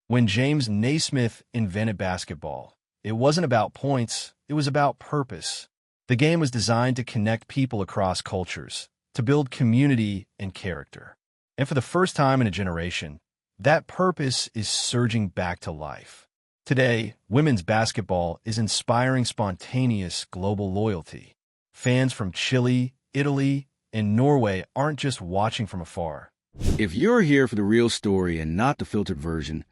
When James Naismith invented basketball, it wasn't about points, it was about purpose. The game was designed to connect people across cultures, to build community and character. And for the first time in a generation, that purpose is surging back to life. Today, women's basketball is inspiring spontaneous global loyalty. Fans from Chile, Italy, and Norway aren't just watching from afar. If you're here for the real story and not the filtered version,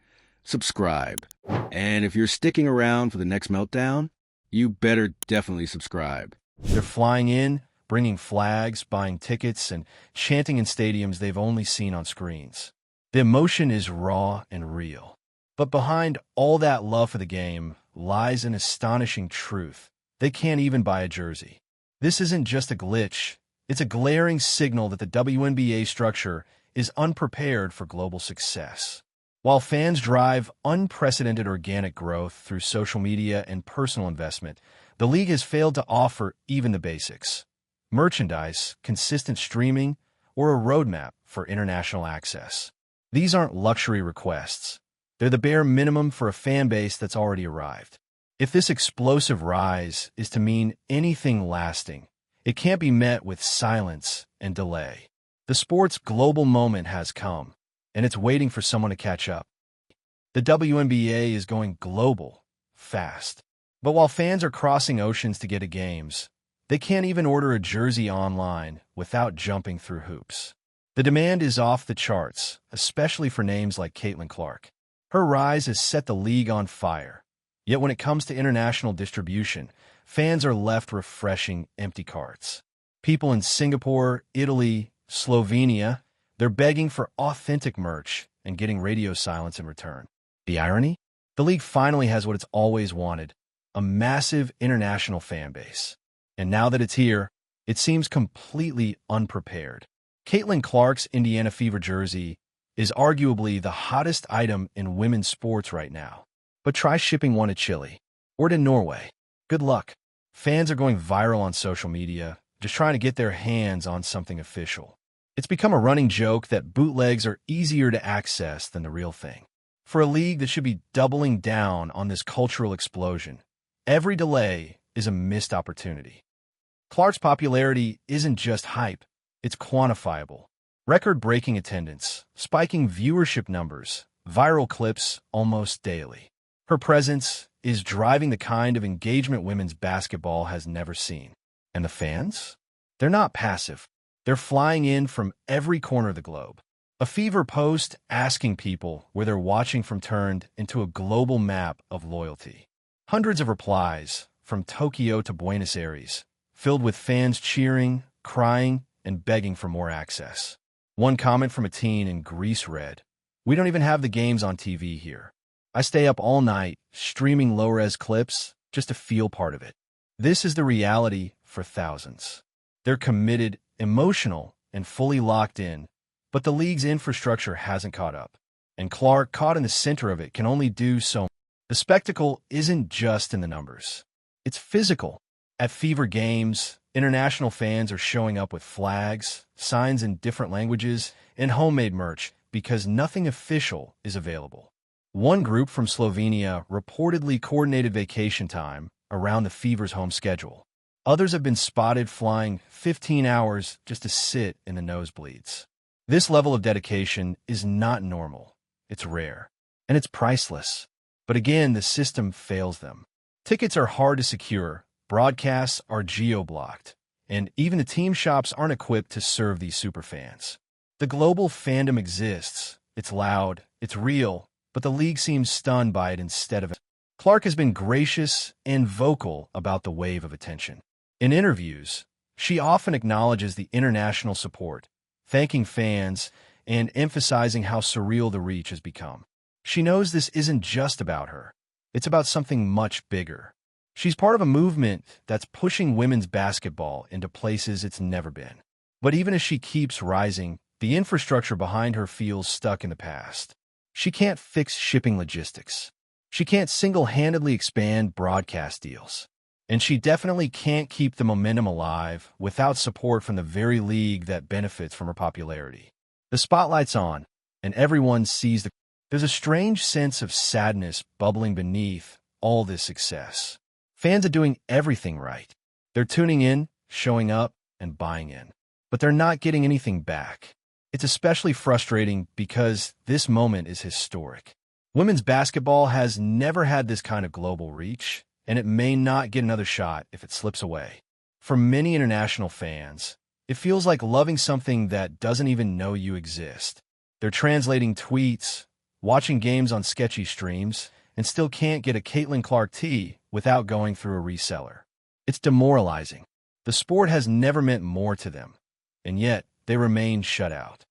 subscribe. And if you're sticking around for the next meltdown, you better definitely subscribe. They're flying in, bringing flags, buying tickets, and chanting in stadiums they've only seen on screens. The emotion is raw and real. But behind all that love for the game lies an astonishing truth. They can't even buy a jersey. This isn't just a glitch. It's a glaring signal that the WNBA structure is unprepared for global success. While fans drive unprecedented organic growth through social media and personal investment, the league has failed to offer even the basics: merchandise, consistent streaming, or a roadmap for international access. These aren't luxury requests. They're the bare minimum for a fan base that's already arrived. If this explosive rise is to mean anything lasting, it can't be met with silence and delay. The sport's global moment has come, and it's waiting for someone to catch up. The WNBA is going global, fast. But while fans are crossing oceans to get to games, they can't even order a jersey online without jumping through hoops. The demand is off the charts, especially for names like Caitlin Clark. Her rise has set the league on fire. Yet when it comes to international distribution, fans are left refreshing empty carts. People in Singapore, Italy, Slovenia, they're begging for authentic merch and getting radio silence in return. The irony? The league finally has what it's always wanted: a massive international fan base. And now that it's here, it seems completely unprepared. Caitlin Clark's Indiana Fever jersey is arguably the hottest item in women's sports right now. But try shipping one to Chile or to Norway. Good luck. Fans are going viral on social media, just trying to get their hands on something official. It's become a running joke that bootlegs are easier to access than the real thing. For a league that should be doubling down on this cultural explosion, every delay is a missed opportunity. Clark's popularity isn't just hype, it's quantifiable. Record-breaking attendance, spiking viewership numbers, viral clips almost daily. Her presence is driving the kind of engagement women's basketball has never seen. And the fans? They're not passive. They're flying in from every corner of the globe. A Fever post asking people where they're watching from turned into a global map of loyalty. Hundreds of replies, from Tokyo to Buenos Aires, filled with fans cheering, crying, and begging for more access. One comment from a teen in Greece read, "We don't even have the games on TV here. I stay up all night, streaming low-res clips, just to feel part of it." This is the reality for thousands. They're committed, emotional, and fully locked in, but the league's infrastructure hasn't caught up. And Clark, caught in the center of it, can only do so much. The spectacle isn't just in the numbers. It's physical. At Fever games, international fans are showing up with flags, signs in different languages, and homemade merch because nothing official is available. One group from Slovenia reportedly coordinated vacation time around the Fever's home schedule. Others have been spotted flying 15 hours just to sit in the nosebleeds. This level of dedication is not normal. It's rare. And it's priceless. But again, the system fails them. Tickets are hard to secure, broadcasts are geo-blocked, and even the team shops aren't equipped to serve these superfans. The global fandom exists. It's loud, it's real, but the league seems stunned by it instead of it. Clark has been gracious and vocal about the wave of attention. In interviews, she often acknowledges the international support, thanking fans and emphasizing how surreal the reach has become. She knows this isn't just about her. It's about something much bigger. She's part of a movement that's pushing women's basketball into places it's never been. But even as she keeps rising, the infrastructure behind her feels stuck in the past. She can't fix shipping logistics. She can't single-handedly expand broadcast deals. And she definitely can't keep the momentum alive without support from the very league that benefits from her popularity. The spotlight's on, and everyone sees the There's a strange sense of sadness bubbling beneath all this success. Fans are doing everything right. They're tuning in, showing up, and buying in. But they're not getting anything back. It's especially frustrating because this moment is historic. Women's basketball has never had this kind of global reach, and it may not get another shot if it slips away. For many international fans, it feels like loving something that doesn't even know you exist. They're translating tweets, watching games on sketchy streams, and still can't get a Caitlin Clark tee without going through a reseller. It's demoralizing. The sport has never meant more to them, and yet they remain shut out.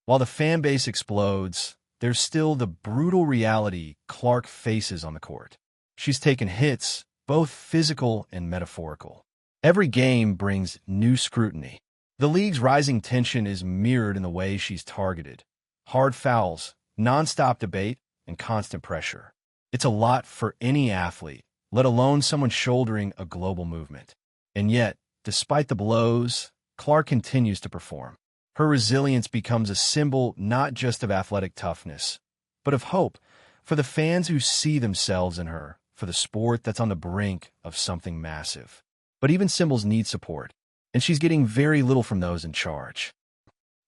While the fan base explodes, there's still the brutal reality Clark faces on the court. She's taken hits, both physical and metaphorical. Every game brings new scrutiny. The league's rising tension is mirrored in the way she's targeted. Hard fouls, non-stop debate, and constant pressure. It's a lot for any athlete, let alone someone shouldering a global movement. And yet, despite the blows, Clark continues to perform. Her resilience becomes a symbol not just of athletic toughness, but of hope for the fans who see themselves in her, for the sport that's on the brink of something massive. But even symbols need support, and she's getting very little from those in charge.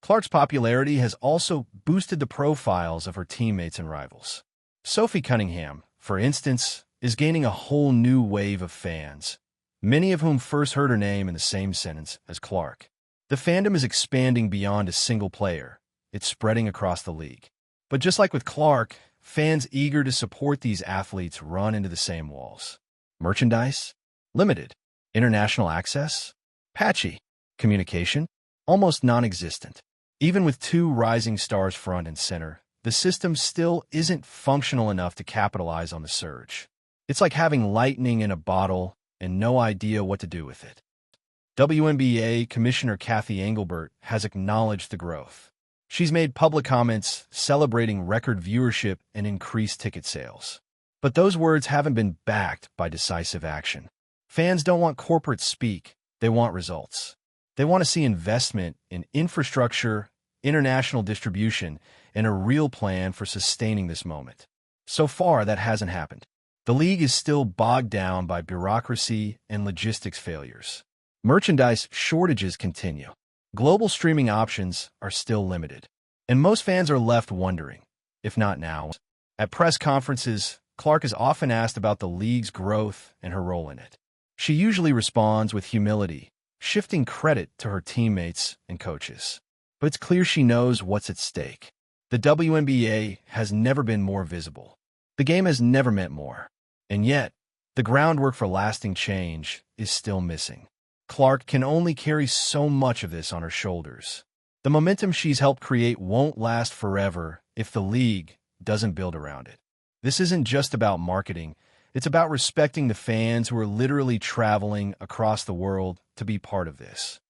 Clark's popularity has also boosted the profiles of her teammates and rivals. Sophie Cunningham, for instance, is gaining a whole new wave of fans, many of whom first heard her name in the same sentence as Clark. The fandom is expanding beyond a single player. It's spreading across the league. But just like with Clark, fans eager to support these athletes run into the same walls. Merchandise? Limited. International access? Patchy. Communication? Almost non-existent. Even with two rising stars front and center, the system still isn't functional enough to capitalize on the surge. It's like having lightning in a bottle and no idea what to do with it. WNBA Commissioner Kathy Engelbert has acknowledged the growth. She's made public comments celebrating record viewership and increased ticket sales. But those words haven't been backed by decisive action. Fans don't want corporate speak, they want results. They want to see investment in infrastructure, international distribution, and a real plan for sustaining this moment. So far, that hasn't happened. The league is still bogged down by bureaucracy and logistics failures. Merchandise shortages continue. Global streaming options are still limited. And most fans are left wondering, if not now. At press conferences, Clark is often asked about the league's growth and her role in it. She usually responds with humility, shifting credit to her teammates and coaches. But it's clear she knows what's at stake. The WNBA has never been more visible. The game has never meant more. And yet, the groundwork for lasting change is still missing. Clark can only carry so much of this on her shoulders. The momentum she's helped create won't last forever if the league doesn't build around it. This isn't just about marketing. It's about respecting the fans who are literally traveling across the world to be part of this.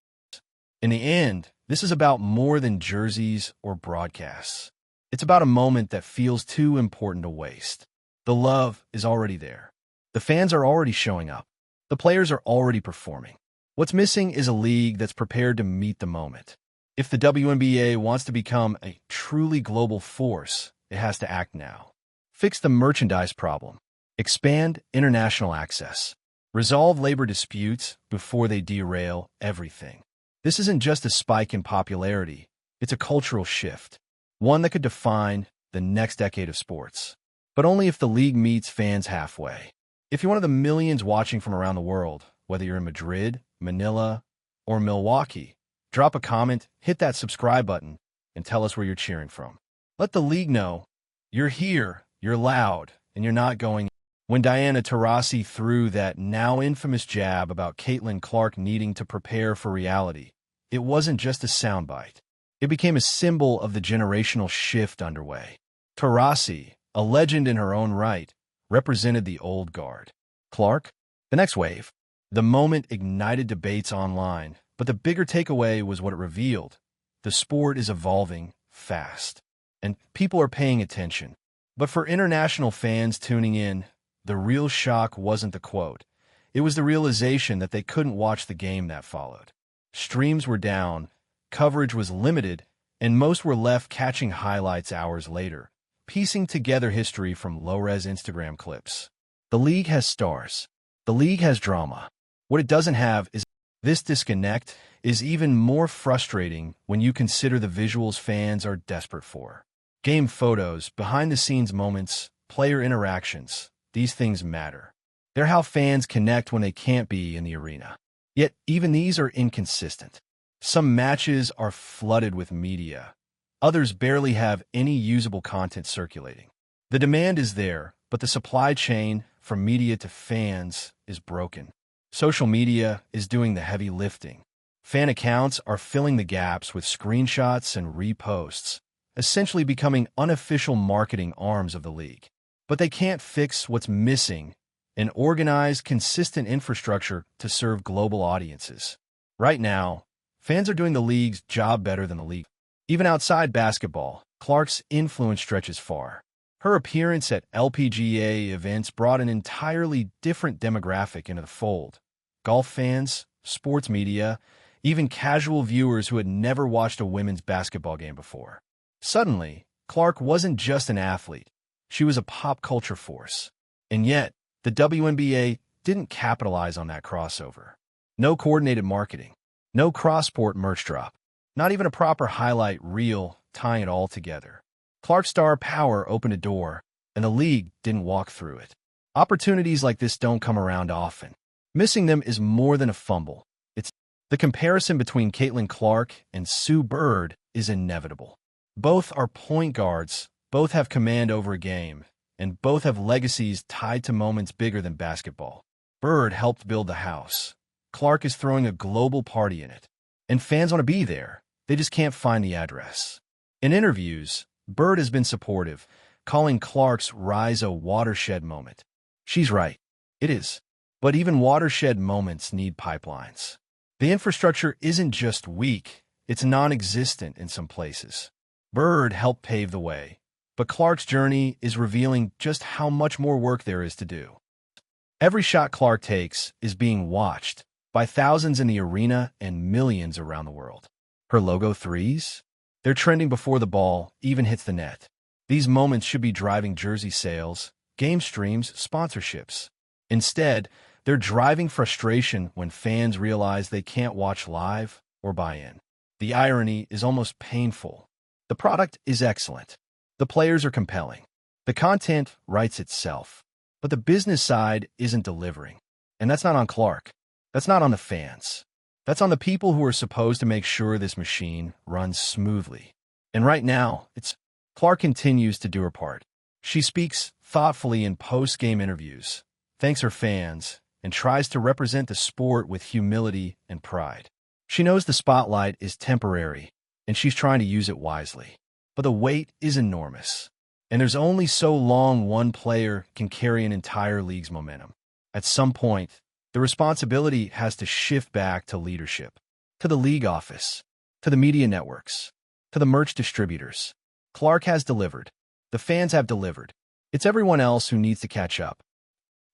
In the end, this is about more than jerseys or broadcasts. It's about a moment that feels too important to waste. The love is already there. The fans are already showing up. The players are already performing. What's missing is a league that's prepared to meet the moment. If the WNBA wants to become a truly global force, it has to act now. Fix the merchandise problem. Expand international access. Resolve labor disputes before they derail everything. This isn't just a spike in popularity. It's a cultural shift, one that could define the next decade of sports. But only if the league meets fans halfway. If you're one of the millions watching from around the world, whether you're in Madrid, Manila, or Milwaukee, drop a comment, hit that subscribe button, and tell us where you're cheering from. Let the league know you're here, you're loud, and you're not going. When Diana Taurasi threw that now infamous jab about Caitlin Clark needing to prepare for reality, it wasn't just a soundbite. It became a symbol of the generational shift underway. Taurasi, a legend in her own right, represented the old guard. Clark, the next wave. The moment ignited debates online, but the bigger takeaway was what it revealed. The sport is evolving fast, and people are paying attention. But for international fans tuning in, the real shock wasn't the quote. It was the realization that they couldn't watch the game that followed. Streams were down, coverage was limited, and most were left catching highlights hours later, piecing together history from low-res Instagram clips. The league has stars. The league has drama. What it doesn't have is this disconnect is even more frustrating when you consider the visuals fans are desperate for. Game photos, behind-the-scenes moments, player interactions, these things matter. They're how fans connect when they can't be in the arena. Yet, even these are inconsistent. Some matches are flooded with media. Others barely have any usable content circulating. The demand is there, but the supply chain, from media to fans, is broken. Social media is doing the heavy lifting. Fan accounts are filling the gaps with screenshots and reposts, essentially becoming unofficial marketing arms of the league. But they can't fix what's missing: an organized, consistent infrastructure to serve global audiences. Right now, fans are doing the league's job better than the league. Even outside basketball, Clark's influence stretches far. Her appearance at LPGA events brought an entirely different demographic into the fold. Golf fans, sports media, even casual viewers who had never watched a women's basketball game before. Suddenly, Clark wasn't just an athlete. She was a pop culture force. And yet, the WNBA didn't capitalize on that crossover. No coordinated marketing. No cross-sport merch drop. Not even a proper highlight reel tying it all together. Clark's star power opened a door, and the league didn't walk through it. Opportunities like this don't come around often. Missing them is more than a fumble. It's the comparison between Caitlin Clark and Sue Bird is inevitable. Both are point guards, both have command over a game, and both have legacies tied to moments bigger than basketball. Bird helped build the house. Clark is throwing a global party in it. And fans want to be there. They just can't find the address. In interviews, Bird has been supportive, calling Clark's rise a watershed moment. She's right. It is. But even watershed moments need pipelines. The infrastructure isn't just weak, it's non-existent in some places. Bird helped pave the way, but Clark's journey is revealing just how much more work there is to do. Every shot Clark takes is being watched by thousands in the arena and millions around the world. Her logo threes? They're trending before the ball even hits the net. These moments should be driving jersey sales, game streams, sponsorships. Instead, they're driving frustration when fans realize they can't watch live or buy in. The irony is almost painful. The product is excellent. The players are compelling. The content writes itself. But the business side isn't delivering. And that's not on Clark. That's not on the fans. That's on the people who are supposed to make sure this machine runs smoothly. And right now, Clark continues to do her part. She speaks thoughtfully in post-game interviews, thanks her fans, and tries to represent the sport with humility and pride. She knows the spotlight is temporary, and she's trying to use it wisely. But the weight is enormous, and there's only so long one player can carry an entire league's momentum. At some point, the responsibility has to shift back to leadership, to the league office, to the media networks, to the merch distributors. Clark has delivered. The fans have delivered. It's everyone else who needs to catch up.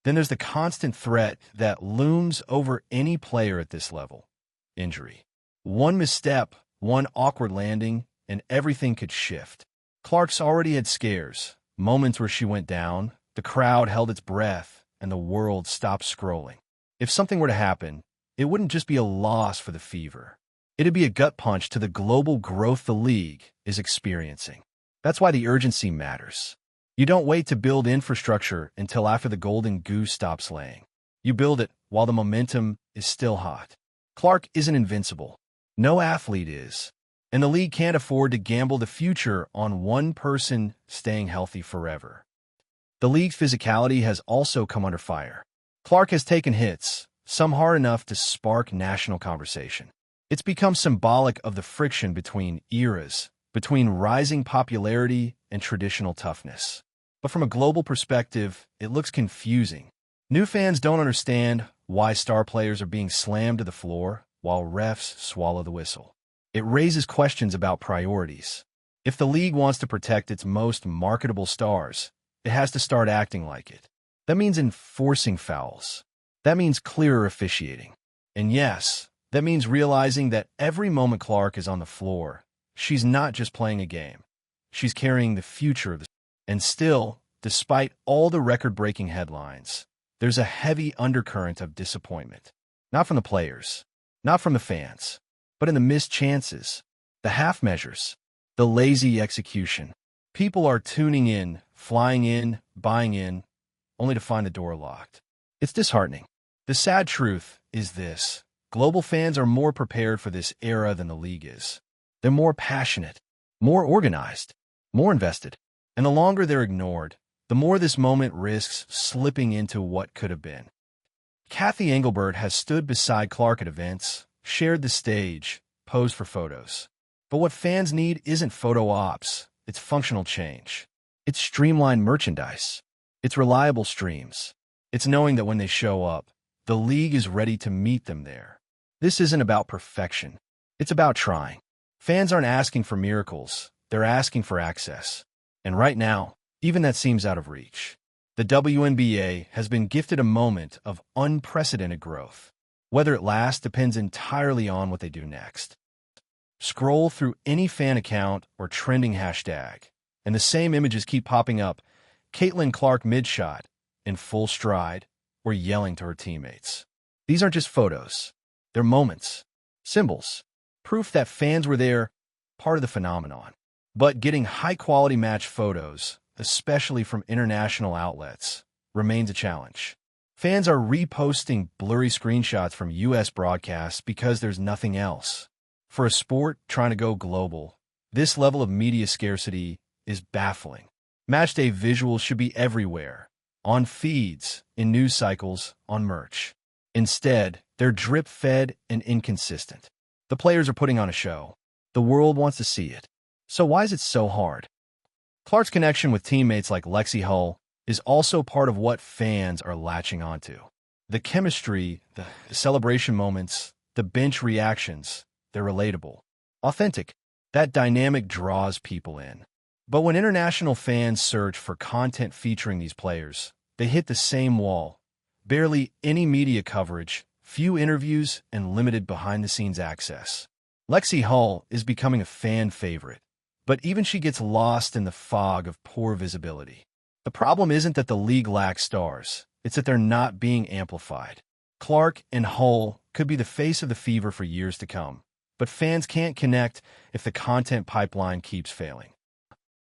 Then there's the constant threat that looms over any player at this level: injury. One misstep, one awkward landing, and everything could shift. Clark's already had scares, moments where she went down, the crowd held its breath, and the world stopped scrolling. If something were to happen, it wouldn't just be a loss for the Fever. It'd be a gut punch to the global growth the league is experiencing. That's why the urgency matters. You don't wait to build infrastructure until after the golden goose stops laying. You build it while the momentum is still hot. Clark isn't invincible. No athlete is. And the league can't afford to gamble the future on one person staying healthy forever. The league's physicality has also come under fire. Clark has taken hits, some hard enough to spark national conversation. It's become symbolic of the friction between eras, between rising popularity and traditional toughness. But from a global perspective, it looks confusing. New fans don't understand why star players are being slammed to the floor while refs swallow the whistle. It raises questions about priorities. If the league wants to protect its most marketable stars, it has to start acting like it. That means enforcing fouls. That means clearer officiating. And yes, that means realizing that every moment Clark is on the floor, she's not just playing a game. She's carrying the future of the And still, despite all the record-breaking headlines, there's a heavy undercurrent of disappointment. Not from the players, not from the fans, but in the missed chances, the half measures, the lazy execution. People are tuning in, flying in, buying in, only to find the door locked. It's disheartening. The sad truth is this: global fans are more prepared for this era than the league is. They're more passionate, more organized, more invested. And the longer they're ignored, the more this moment risks slipping into what could have been. Kathy Engelbert has stood beside Clark at events, shared the stage, posed for photos. But what fans need isn't photo ops, it's functional change. It's streamlined merchandise. It's reliable streams. It's knowing that when they show up, the league is ready to meet them there. This isn't about perfection. It's about trying. Fans aren't asking for miracles. They're asking for access. And right now, even that seems out of reach. The WNBA has been gifted a moment of unprecedented growth. Whether it lasts depends entirely on what they do next. Scroll through any fan account or trending hashtag, and the same images keep popping up. Caitlin Clark mid-shot, in full stride, or yelling to her teammates. These aren't just photos. They're moments, symbols, proof that fans were there, part of the phenomenon. But getting high-quality match photos, especially from international outlets, remains a challenge. Fans are reposting blurry screenshots from U.S. broadcasts because there's nothing else. For a sport trying to go global, this level of media scarcity is baffling. Matchday visuals should be everywhere, on feeds, in news cycles, on merch. Instead, they're drip-fed and inconsistent. The players are putting on a show. The world wants to see it. So why is it so hard? Clark's connection with teammates like Lexi Hull is also part of what fans are latching onto. The chemistry, the celebration moments, the bench reactions, they're relatable, authentic. That dynamic draws people in. But when international fans search for content featuring these players, they hit the same wall. Barely any media coverage, few interviews, and limited behind-the-scenes access. Lexi Hull is becoming a fan favorite, but even she gets lost in the fog of poor visibility. The problem isn't that the league lacks stars, it's that they're not being amplified. Clark and Hull could be the face of the Fever for years to come, but fans can't connect if the content pipeline keeps failing.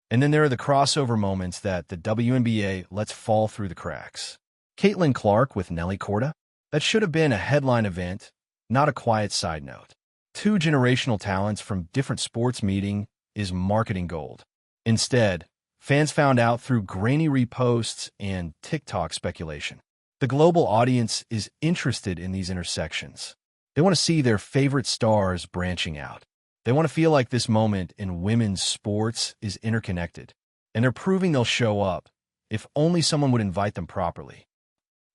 And then there are the crossover moments that the WNBA lets fall through the cracks. Caitlin Clark with Nelly Korda? That should have been a headline event, not a quiet side note. Two generational talents from different sports meeting is marketing gold. Instead, fans found out through grainy reposts and TikTok speculation. The global audience is interested in these intersections. They want to see their favorite stars branching out. They want to feel like this moment in women's sports is interconnected, and they're proving they'll show up if only someone would invite them properly.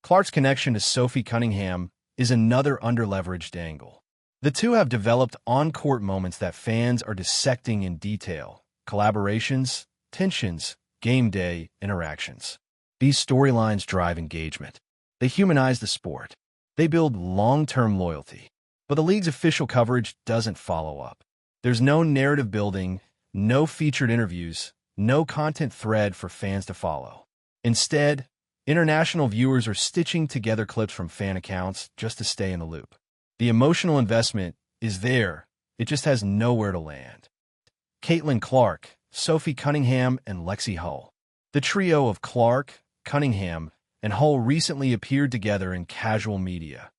Clark's connection to Sophie Cunningham is another underleveraged angle. The two have developed on-court moments that fans are dissecting in detail: collaborations, tensions, game day interactions. These storylines drive engagement. They humanize the sport. They build long-term loyalty. But the league's official coverage doesn't follow up. There's no narrative building, no featured interviews, no content thread for fans to follow. Instead, international viewers are stitching together clips from fan accounts just to stay in the loop. The emotional investment is there, it just has nowhere to land. Caitlin Clark, Sophie Cunningham, and Lexi Hull. The trio of Clark, Cunningham, and Hull recently appeared together in casual media.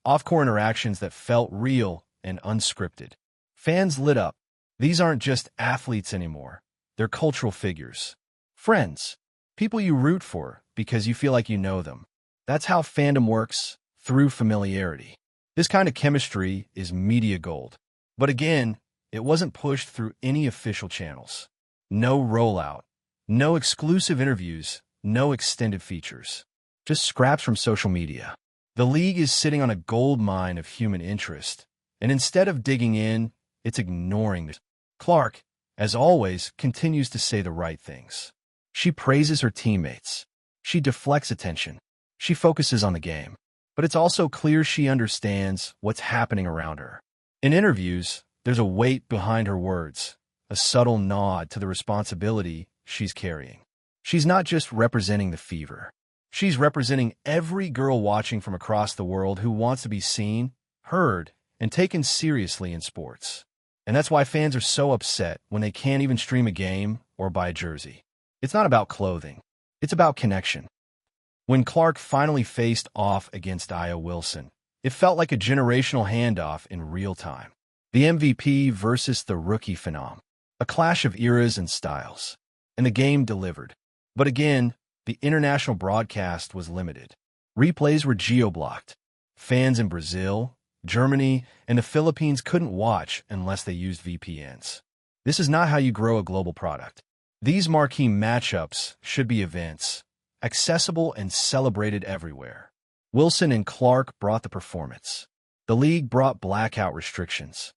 Off-court interactions that felt real and unscripted. Fans lit up. These aren't just athletes anymore. They're cultural figures. Friends. People you root for because you feel like you know them. That's how fandom works, through familiarity. This kind of chemistry is media gold. But again, it wasn't pushed through any official channels. No rollout. No exclusive interviews. No extended features. Just scraps from social media. The league is sitting on a gold mine of human interest, and instead of digging in, it's ignoring this. Clark, as always, continues to say the right things. She praises her teammates. She deflects attention. She focuses on the game. But it's also clear she understands what's happening around her. In interviews, there's a weight behind her words, a subtle nod to the responsibility she's carrying. She's not just representing the fever. She's representing every girl watching from across the world who wants to be seen, heard, and taken seriously in sports. And that's why fans are so upset when they can't even stream a game or buy a jersey. It's not about clothing. It's about connection. When Clark finally faced off against Io Wilson, it felt like a generational handoff in real time. The MVP versus the rookie phenom. A clash of eras and styles. And the game delivered. But again, the international broadcast was limited. Replays were geo-blocked. Fans in Brazil, Germany, and the Philippines couldn't watch unless they used VPNs. This is not how you grow a global product. These marquee matchups should be events, accessible and celebrated everywhere. Wilson and Clark brought the performance. The league brought blackout restrictions.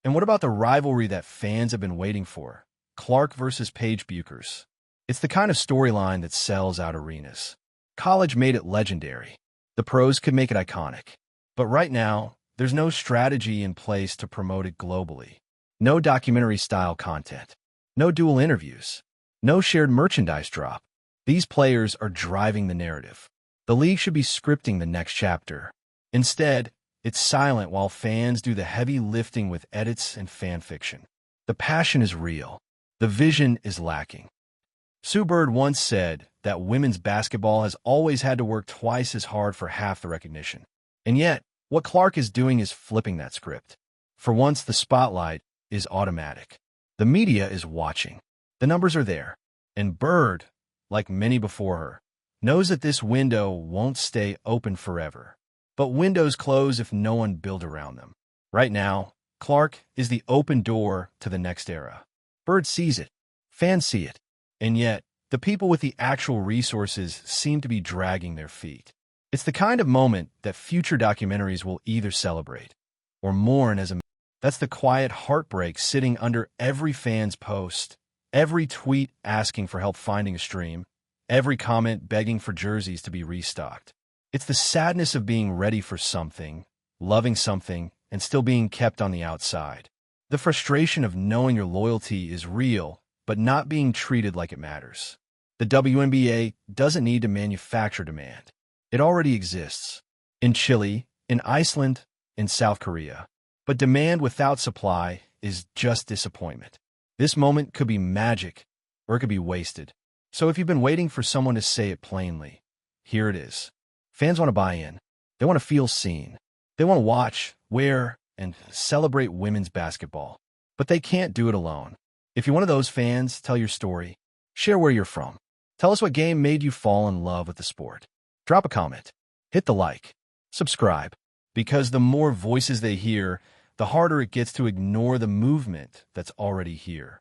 And what about the rivalry that fans have been waiting for? Clark versus Paige Buchers. It's the kind of storyline that sells out arenas. College made it legendary. The pros could make it iconic. But right now, there's no strategy in place to promote it globally. No documentary-style content. No dual interviews. No shared merchandise drop. These players are driving the narrative. The league should be scripting the next chapter. Instead, it's silent while fans do the heavy lifting with edits and fan fiction. The passion is real. The vision is lacking. Sue Bird once said that women's basketball has always had to work twice as hard for half the recognition. And yet, what Clark is doing is flipping that script. For once, the spotlight is automatic. The media is watching. The numbers are there. And Bird, like many before her, knows that this window won't stay open forever. But windows close if no one builds around them. Right now, Clark is the open door to the next era. Bird sees it. Fans see it. And yet, the people with the actual resources seem to be dragging their feet. It's the kind of moment that future documentaries will either celebrate or mourn as a... That's the quiet heartbreak sitting under every fan's post, every tweet asking for help finding a stream, every comment begging for jerseys to be restocked. It's the sadness of being ready for something, loving something, and still being kept on the outside. The frustration of knowing your loyalty is real, but not being treated like it matters. The WNBA doesn't need to manufacture demand. It already exists. In Chile, in Iceland, in South Korea. But demand without supply is just disappointment. This moment could be magic, or it could be wasted. So if you've been waiting for someone to say it plainly, here it is. Fans want to buy in. They want to feel seen. They want to watch, wear, and celebrate women's basketball. But they can't do it alone. If you're one of those fans, tell your story. Share where you're from. Tell us what game made you fall in love with the sport. Drop a comment. Hit the like. Subscribe. Because the more voices they hear, the harder it gets to ignore the movement that's already here.